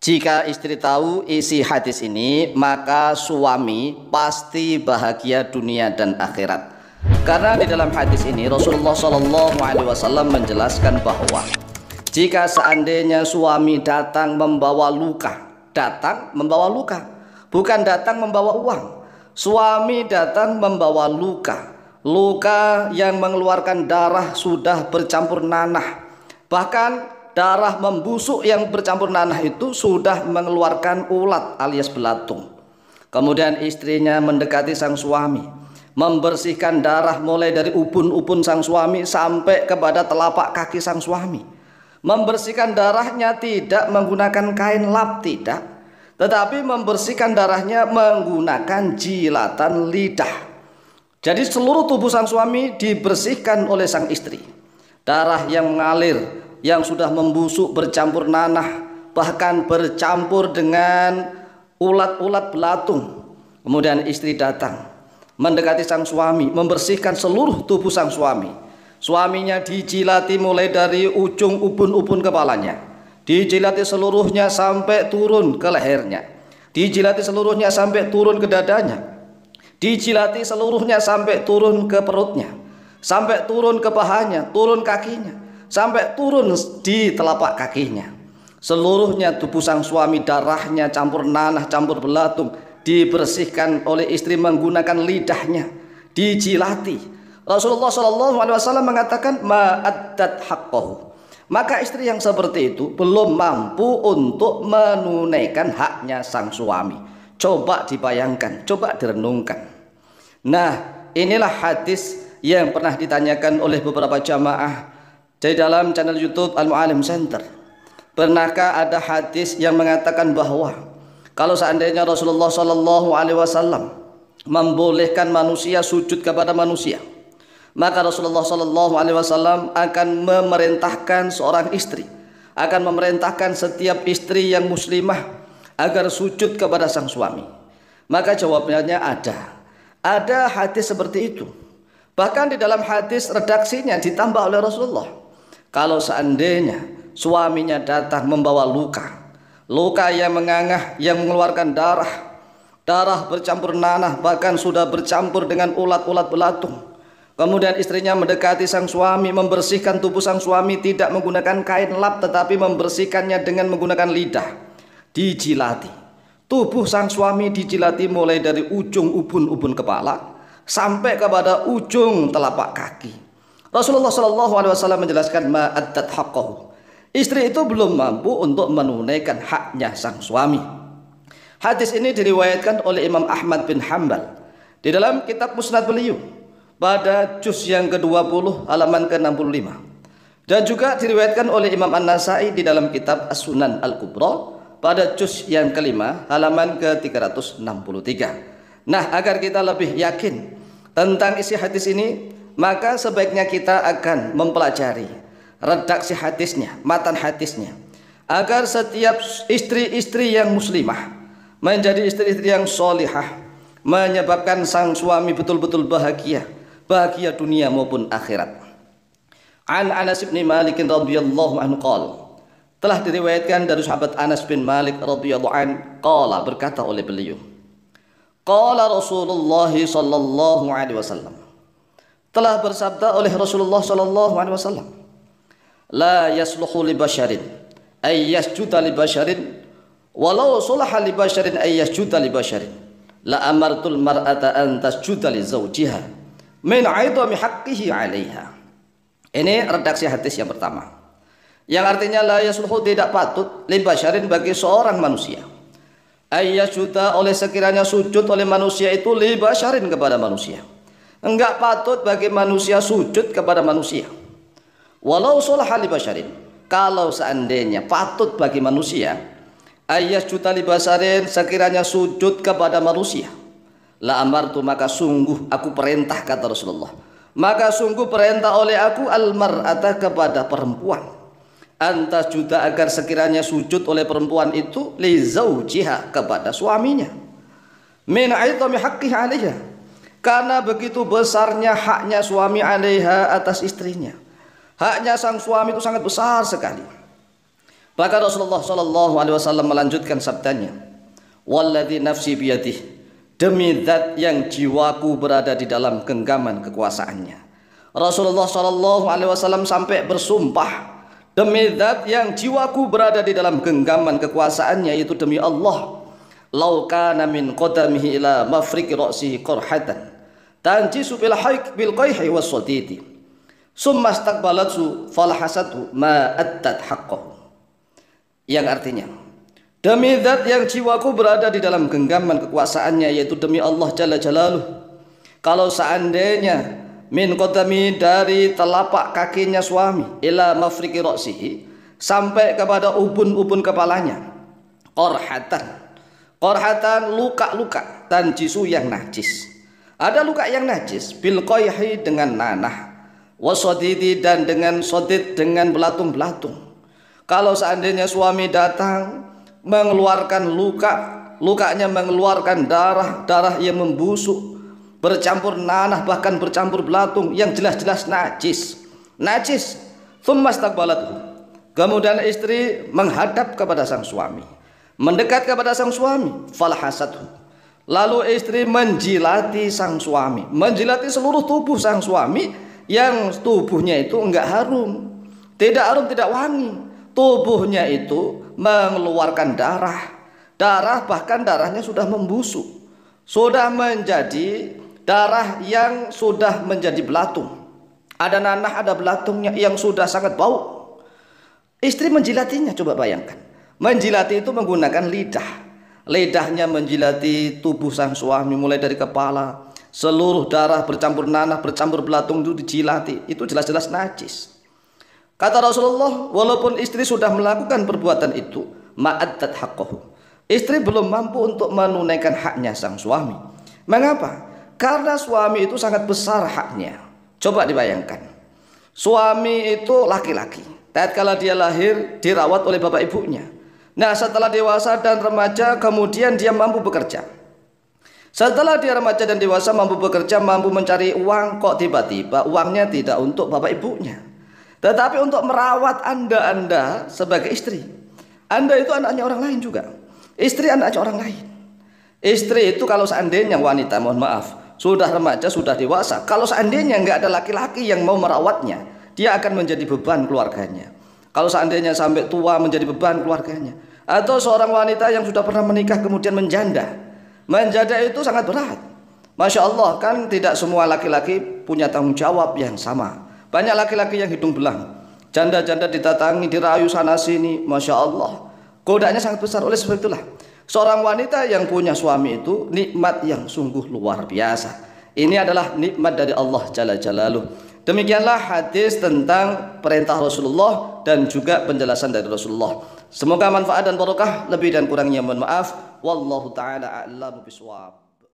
Jika istri tahu isi hadis ini, maka suami pasti bahagia dunia dan akhirat. Karena di dalam hadis ini Rasulullah SAW menjelaskan bahwa jika seandainya suami datang membawa luka, bukan datang membawa uang. Suami datang membawa luka yang mengeluarkan darah sudah bercampur nanah, bahkan darah membusuk yang bercampur nanah itu sudah mengeluarkan ulat alias belatung. Kemudian istrinya mendekati sang suami, membersihkan darah mulai dari ubun-ubun sang suami sampai kepada telapak kaki sang suami. Membersihkan darahnya tidak menggunakan kain lap, tidak, tetapi membersihkan darahnya menggunakan jilatan lidah. Jadi seluruh tubuh sang suami dibersihkan oleh sang istri. Darah yang mengalir, yang sudah membusuk bercampur nanah, bahkan bercampur dengan ulat-ulat belatung. Kemudian istri datang mendekati sang suami, membersihkan seluruh tubuh sang suami. Suaminya dijilati mulai dari ujung ubun-ubun kepalanya, dijilati seluruhnya sampai turun ke lehernya, dijilati seluruhnya sampai turun ke dadanya, dijilati seluruhnya sampai turun ke perutnya, sampai turun ke pahanya, turun kakinya, sampai turun di telapak kakinya. Seluruhnya tubuh sang suami, darahnya campur nanah, campur belatung, dibersihkan oleh istri menggunakan lidahnya, dijilati. Rasulullah SAW mengatakan ma'addat haqqahu. Maka istri yang seperti itu belum mampu untuk menunaikan haknya sang suami. Coba dibayangkan, coba direnungkan. Nah, inilah hadis yang pernah ditanyakan oleh beberapa jamaah di dalam channel YouTube Al-Mu'alim Center. Pernahkah ada hadis yang mengatakan bahwa kalau seandainya Rasulullah SAW membolehkan manusia sujud kepada manusia, maka Rasulullah SAW akan memerintahkan seorang istri, akan memerintahkan setiap istri yang muslimah agar sujud kepada sang suami? Maka jawabannya ada hadis seperti itu. Bahkan di dalam hadis redaksinya ditambah oleh Rasulullah, kalau seandainya suaminya datang membawa luka yang mengangah, yang mengeluarkan darah bercampur nanah, bahkan sudah bercampur dengan ulat-ulat belatung. Kemudian istrinya mendekati sang suami, membersihkan tubuh sang suami tidak menggunakan kain lap, tetapi membersihkannya dengan menggunakan lidah, dijilati. Tubuh sang suami dijilati mulai dari ujung ubun-ubun kepala sampai kepada ujung telapak kaki. Rasulullah SAW menjelaskan ma'addat haqqahu. Istri itu belum mampu untuk menunaikan haknya sang suami. Hadis ini diriwayatkan oleh Imam Ahmad bin Hanbal di dalam kitab Musnad beliau pada juz yang ke-20 halaman ke-65, dan juga diriwayatkan oleh Imam An-Nasai di dalam kitab As-Sunan Al-Kubra pada juz yang ke-5 halaman ke-363. Nah, agar kita lebih yakin tentang isi hadis ini, maka sebaiknya kita akan mempelajari redaksi hadisnya, matan hadisnya, agar setiap istri-istri yang muslimah menjadi istri-istri yang solihah, menyebabkan sang suami betul-betul bahagia dunia maupun akhirat. An Anas bin Malik radhiyallahu anhu qala, telah diriwayatkan dari sahabat Anas bin Malik radhiyallahu anhu qala, berkata oleh beliau, qala Rasulullah sallallahu alaihi wasallam, telah bersabda oleh Rasulullah sallallahu alaihi wasallam, la yasluhu li basharin ay yasjuda li basharin walau sulaha li basharin ay yasjuda li basharin la amartul mar'ata an tasjuda li zawjiha min 'idami haqqihi 'alaiha. Ini redaksi hadis yang pertama, yang artinya la yasluhu, tidak patut, li basharin, bagi seorang manusia, ay yasjuda, oleh sekiranya sujud oleh manusia itu, li basharin, kepada manusia. Enggak patut bagi manusia sujud kepada manusia. Walau solaha li basharin, kalau seandainya patut bagi manusia, ayas juta li basharin, sekiranya sujud kepada manusia, la amartu, maka sungguh aku perintah, kata Rasulullah, maka sungguh perintah oleh aku al mar'ata, kepada perempuan, antas juta, agar sekiranya sujud oleh perempuan itu, li zaujiha, kepada suaminya, min aitami haqqihi 'alaiha, karena begitu besarnya haknya suami 'alaiha, atas istrinya. Haknya sang suami itu sangat besar sekali. Bahkan Rasulullah Shallallahu Alaihi Wasallam melanjutkan sabdanya, "Walladzi nafsi biyadih, demi zat yang jiwaku berada di dalam genggaman kekuasaannya." Rasulullah Shallallahu Alaihi Wasallam sampai bersumpah, demi zat yang jiwaku berada di dalam genggaman kekuasaannya, itu demi Allah. "Lau kana min qadamihi ila mafriqi ra'sihi qarhatan tanjisu bil qayhi was-sadidi summa istaqbalatu falahasatu ma attat haqqahu." Yang artinya, demi zat yang jiwaku berada di dalam genggaman kekuasaannya, yaitu demi Allah Jalla Jalaluh, kalau seandainya min qadami, dari telapak kakinya suami, ila mafriqi ra'sihi, sampai kepada ubun-ubun kepalanya, qorhatan luka-luka, tanjisu yang najis, ada luka yang najis, bil qayhi dengan nanah, wasadidi dan dengan sodid dengan belatung-belatung. Kalau seandainya suami datang mengeluarkan lukanya mengeluarkan darah yang membusuk, bercampur nanah, bahkan bercampur belatung yang jelas-jelas najis. Kemudian istri menghadap kepada sang suami, mendekat kepada sang suami, falahasatu, lalu istri menjilati sang suami, menjilati seluruh tubuh sang suami yang tubuhnya itu enggak harum, tidak wangi. Tubuhnya itu mengeluarkan darah, bahkan darahnya sudah membusuk, sudah menjadi darah yang sudah menjadi belatung, ada nanah, ada belatungnya yang sudah sangat bau. Istri menjilatinya, coba bayangkan, menjilati itu menggunakan lidahnya menjilati tubuh sang suami, mulai dari kepala, seluruh darah bercampur nanah, bercampur belatung itu dijilati, itu jelas-jelas najis. Kata Rasulullah, walaupun istri sudah melakukan perbuatan itu, ma'addat haqqahu, istri belum mampu untuk menunaikan haknya sang suami. Mengapa? Karena suami itu sangat besar haknya. Coba dibayangkan, suami itu laki-laki, tatkala dia lahir dirawat oleh bapak ibunya. Nah, setelah dewasa dan remaja, kemudian dia mampu bekerja. Setelah dia remaja dan dewasa, mampu bekerja, mampu mencari uang, kok tiba-tiba uangnya tidak untuk bapak ibunya, tetapi untuk merawat anda sebagai istri. Anda itu anaknya orang lain juga, istri anaknya orang lain. Istri itu kalau seandainya wanita, mohon maaf, sudah remaja, sudah dewasa, kalau seandainya nggak ada laki-laki yang mau merawatnya, dia akan menjadi beban keluarganya. Kalau seandainya sampai tua menjadi beban keluarganya. Atau seorang wanita yang sudah pernah menikah kemudian menjanda itu sangat berat. Masya Allah, kan tidak semua laki-laki punya tanggung jawab yang sama. Banyak laki-laki yang hidung belang, janda-janda didatangi, dirayu sana sini, Masya Allah, godaannya sangat besar. Oleh sebab itulah, seorang wanita yang punya suami itu nikmat yang sungguh luar biasa. Ini adalah nikmat dari Allah Jalla Jalaluh. Demikianlah hadis tentang perintah Rasulullah dan juga penjelasan dari Rasulullah. Semoga manfaat dan barokah, lebih dan kurangnya mohon maaf. Wallahu ta'ala a'lamu bishawab.